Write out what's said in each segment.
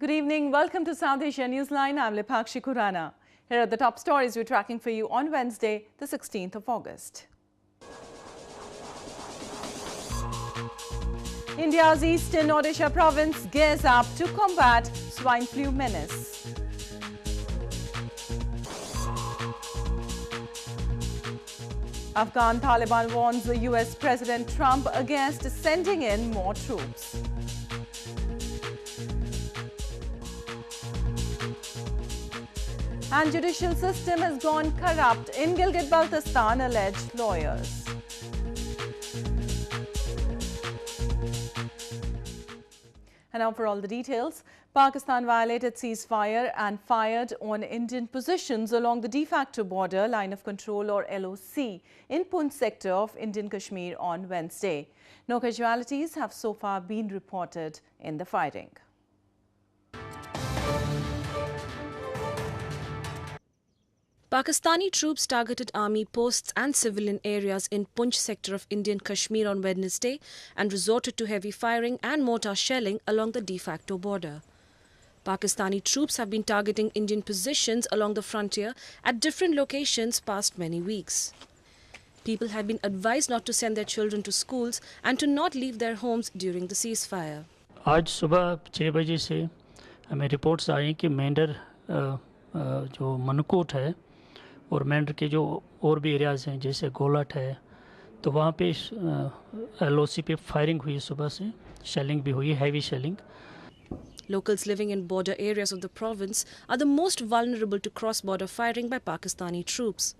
Good evening. Welcome to South Asia Newsline. I'm Lipakshi Khurana. Here are the top stories we're tracking for you on Wednesday, the 16th of August. India's eastern Odisha province gears up to combat swine flu menace. Afghan Taliban warns the U.S. President Trump against sending in more troops. And judicial system has gone corrupt in Gilgit Baltistan, alleged lawyers. And now for all the details. Pakistan violated ceasefire and fired on Indian positions along the de facto border line of control or LOC in Poonch sector of Indian Kashmir on Wednesday. No casualties have so far been reported in the fighting. Pakistani troops targeted army posts and civilian areas in Poonch sector of Indian Kashmir on Wednesday and resorted to heavy firing and mortar shelling along the de facto border. Pakistani troops have been targeting Indian positions along the frontier at different locations past many weeks. People have been advised not to send their children to schools and to not leave their homes during the ceasefire. आज सुबह 6 बजे से हमें reports आई कि मेंढर जो मनकोट है और मेंढर के जो और भी एरियाज़ हैं जैसे गोलट है तो वहाँ पे LOC पे फायरिंग हुई सुबह से शेलिंग भी हुई heavy shelling. Locals living in border areas of the province are the most vulnerable to cross-border firing by Pakistani troops.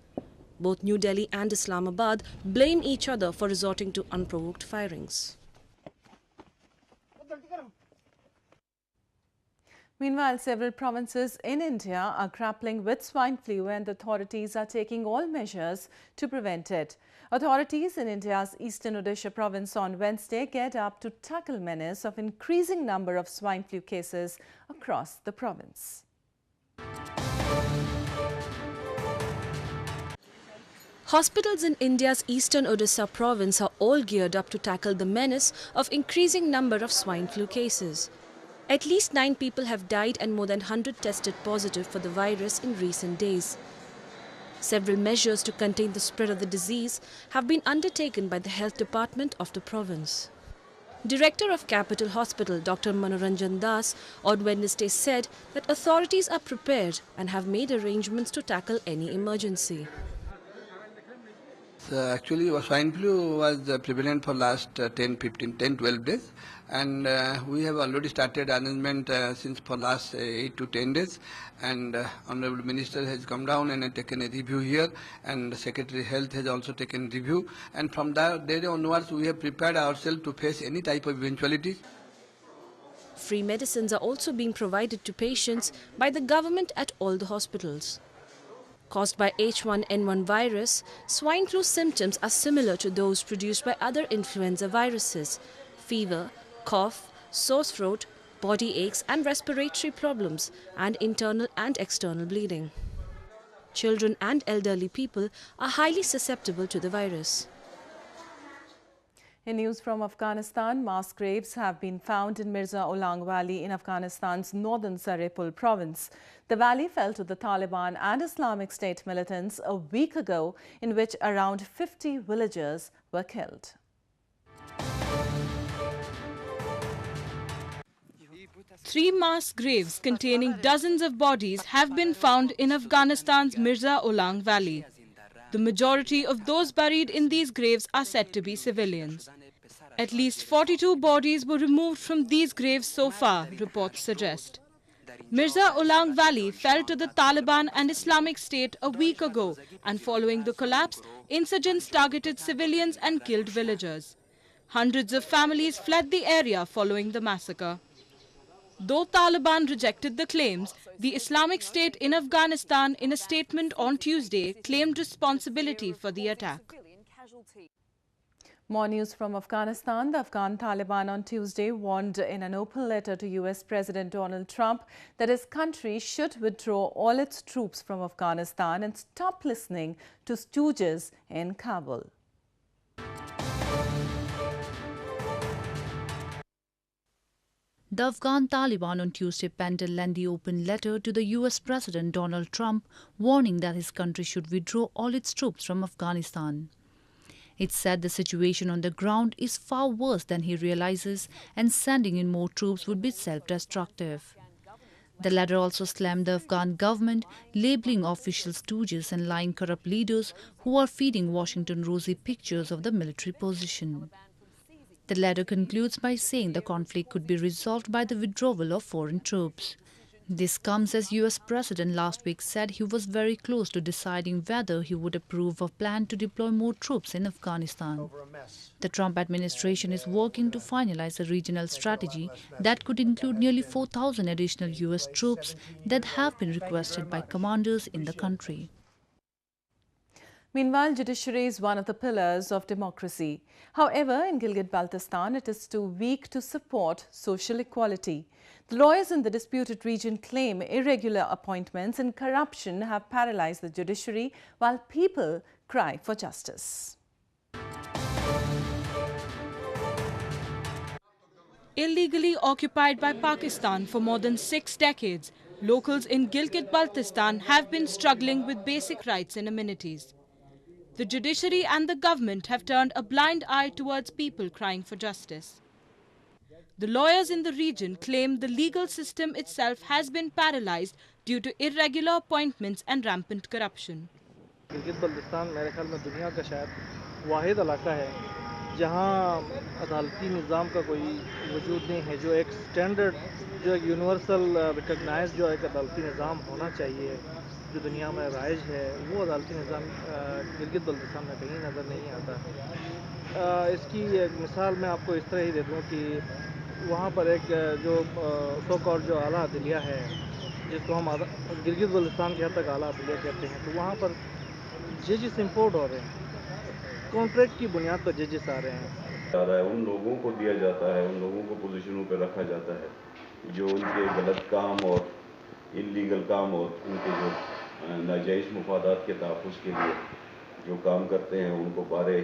Both New Delhi and Islamabad blame each other for resorting to unprovoked firings. Meanwhile, several provinces in India are grappling with swine flu and authorities are taking all measures to prevent it. Authorities in India's eastern Odisha province on Wednesday geared up to tackle menace of increasing number of swine flu cases across the province. Hospitals in India's eastern Odisha province are all geared up to tackle the menace of increasing number of swine flu cases. At least 9 people have died and more than 100 tested positive for the virus in recent days. Several measures to contain the spread of the disease have been undertaken by the Health Department of the province. Director of Capital Hospital, Dr. Manoranjan Das, on Wednesday said that authorities are prepared and have made arrangements to tackle any emergency. Actually, swine flu was prevalent for last 12 days, and we have already started arrangement since for last 8 to 10 days, and Honorable Minister has come down and taken a review here, and Secretary Health has also taken review, and from that day onwards we have prepared ourselves to face any type of eventualities. Free medicines are also being provided to patients by the government at all the hospitals. Caused by H1N1 virus, swine flu symptoms are similar to those produced by other influenza viruses: fever, cough, sore throat, body aches and respiratory problems, and internal and external bleeding. Children and elderly people are highly susceptible to the virus. In news from Afghanistan, mass graves have been found in Mirza Ulang Valley in Afghanistan's northern Saripul province. The valley fell to the Taliban and Islamic State militants a week ago, in which around 50 villagers were killed. Three mass graves containing dozens of bodies have been found in Afghanistan's Mirza Ulang Valley. The majority of those buried in these graves are said to be civilians. At least 42 bodies were removed from these graves so far, reports suggest. Mirza Ulang Valley fell to the Taliban and Islamic State a week ago, and following the collapse, insurgents targeted civilians and killed villagers. Hundreds of families fled the area following the massacre. Though Taliban rejected the claims, the Islamic State in Afghanistan, in a statement on Tuesday, claimed responsibility for the attack. More news from Afghanistan. The Afghan Taliban on Tuesday warned in an open letter to U.S. President Donald Trump that his country should withdraw all its troops from Afghanistan and stop listening to stooges in Kabul. The Afghan Taliban on Tuesday penned a lengthy open letter to the U.S. President Donald Trump, warning that his country should withdraw all its troops from Afghanistan. It said the situation on the ground is far worse than he realizes, and sending in more troops would be self-destructive. The letter also slammed the Afghan government, labeling officials stooges and lying corrupt leaders who are feeding Washington rosy pictures of the military position. The letter concludes by saying the conflict could be resolved by the withdrawal of foreign troops. This comes as U.S. President last week said he was very close to deciding whether he would approve a plan to deploy more troops in Afghanistan. The Trump administration is working to finalize a regional strategy that could include nearly 4,000 additional U.S. troops that have been requested by commanders in the country. Meanwhile, judiciary is one of the pillars of democracy. However, in Gilgit Baltistan, it is too weak to support social equality. The lawyers in the disputed region claim irregular appointments and corruption have paralyzed the judiciary while people cry for justice. Illegally occupied by Pakistan for more than 6 decades, locals in Gilgit Baltistan have been struggling with basic rights and amenities. The judiciary and the government have turned a blind eye towards people crying for justice. The lawyers in the region claim the legal system itself has been paralyzed due to irregular appointments and rampant corruption. Gilgit Baltistan मेरे ख्याल में दुनिया का शायद वाहिद इलाका है जहां अदालती निज़ाम का कोई वजूद नहीं है, जो एक स्टैंडर्ड, जो एक यूनिवर्सल रिकग्नाइज जो एक अदालती निज़ाम होना चाहिए जो दुनिया में राइज है, वो अदालती निज़ाम गिलगित बल्तिस्तान में कहीं नज़र नहीं आता। इसकी एक मिसाल मैं आपको इस तरह ही दे दूँ कि वहाँ पर एक जो सो कॉल्ड जो आला अदलिया है, जिसको हम गिलगित बल्तिस्तान के हद तक आला अदलिया कहते हैं, तो वहाँ पर जजेस इम्पोर्ट हो रहे हैं, कॉन्ट्रैक्ट की बुनियाद पर जजेस आ रहे हैं। उन लोगों को दिया जाता है, उन लोगों को पोजीशनों पर रखा जाता है जो उनके गलत काम और इल्लीगल काम और उनके जो नाजायज़ मुफादात के तहफ़्फ़ुज़ के लिए जो काम करते हैं उनको बारे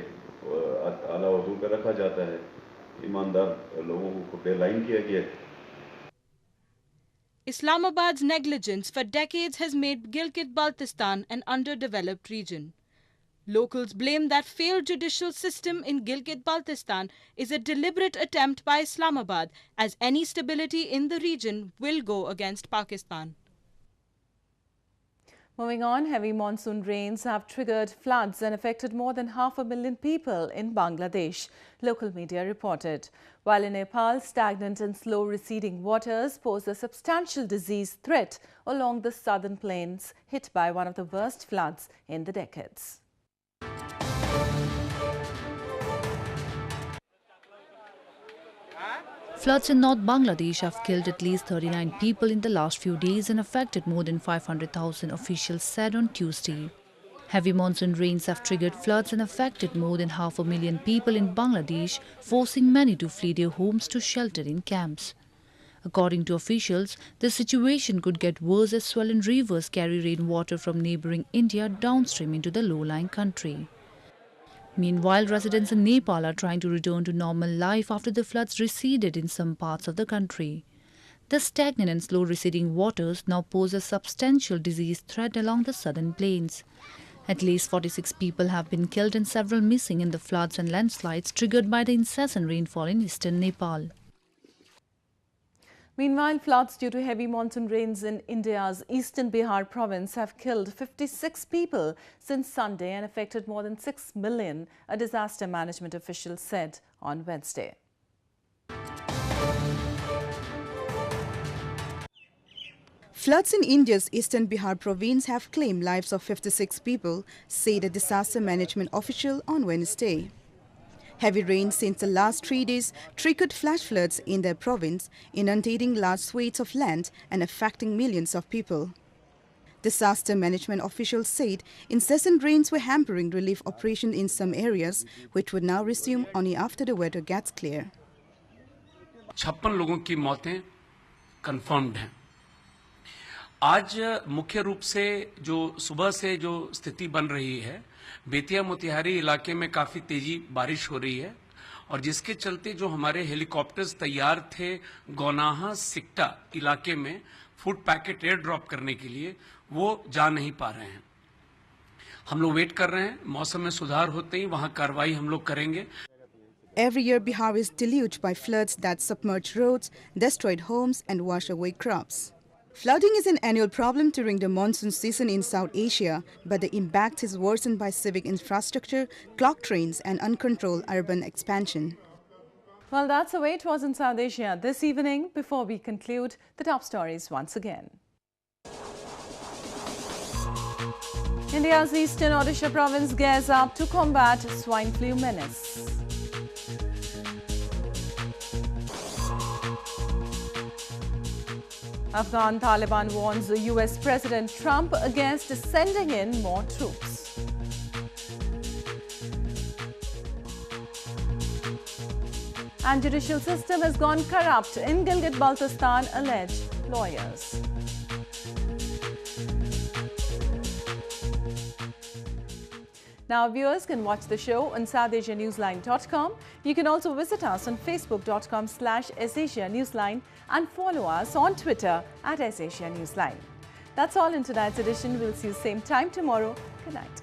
आला अहदों पर रखा जाता है। ईमानदार लोगों को बेलाइन किया गया है। Islamabad's negligence for decades has made Gilgit Baltistan an underdeveloped region. Locals blame that failed judicial system in Gilgit Baltistan is a deliberate attempt by Islamabad, as any stability in the region will go against Pakistan. Moving on, heavy monsoon rains have triggered floods and affected more than 500,000 people in Bangladesh, local media reported. While in Nepal, stagnant and slow receding waters pose a substantial disease threat along the southern plains, hit by one of the worst floods in the decades. Floods in North Bangladesh have killed at least 39 people in the last few days and affected more than 500,000, officials said on Tuesday. Heavy monsoon rains have triggered floods and affected more than 500,000 people in Bangladesh, forcing many to flee their homes to shelter in camps. According to officials, the situation could get worse as swollen rivers carry rainwater from neighbouring India downstream into the low-lying country. Meanwhile, residents in Nepal are trying to return to normal life after the floods receded in some parts of the country. The stagnant and slow receding waters now pose a substantial disease threat along the southern plains. At least 46 people have been killed and several missing in the floods and landslides triggered by the incessant rainfall in eastern Nepal. Meanwhile, floods due to heavy monsoon rains in India's eastern Bihar province have killed 56 people since Sunday and affected more than 6 million, a disaster management official said on Wednesday. Floods in India's eastern Bihar province have claimed lives of 56 people, said a disaster management official on Wednesday. Heavy rain since the last 3 days triggered flash floods in the province, inundating large swathes of land and affecting millions of people. Disaster management officials said incessant rains were hampering relief operations in some areas, which would now resume only after the weather gets clear. 56 लोगों की मौतें confirmed हैं। आज मुख्य रूप से जो सुबह से जो स्थिति बन रही है, बेतिया मोतिहारी इलाके में काफी तेजी बारिश हो रही है और जिसके चलते जो हमारे हेलीकॉप्टर्स तैयार थे गौनाहा सिक्टा इलाके में फूड पैकेट एयर ड्रॉप करने के लिए, वो जा नहीं पा रहे हैं। हम लोग वेट कर रहे हैं, मौसम में सुधार होते ही वहां कार्रवाई हम लोग करेंगे। Every year, Bihar is deluged by floods that submerge roads, destroyed homes and wash away crops. Flooding is an annual problem during the monsoon season in South Asia, but the impact is worsened by civic infrastructure, clogged trains and uncontrolled urban expansion. Well, that's the way it was in South Asia this evening. Before we conclude, the top stories once again. India's eastern Odisha province gears up to combat swine flu menace. Afghan Taliban warns U.S. President Trump against sending in more troops. And judicial system has gone corrupt in Gilgit Baltistan, allege lawyers. Now, viewers can watch the show on SouthAsiaNewsline.com. You can also visit us on Facebook.com/AsAsiaNewsline and follow us on Twitter @AsAsiaNewsline. That's all in tonight's edition. We'll see you same time tomorrow. Good night.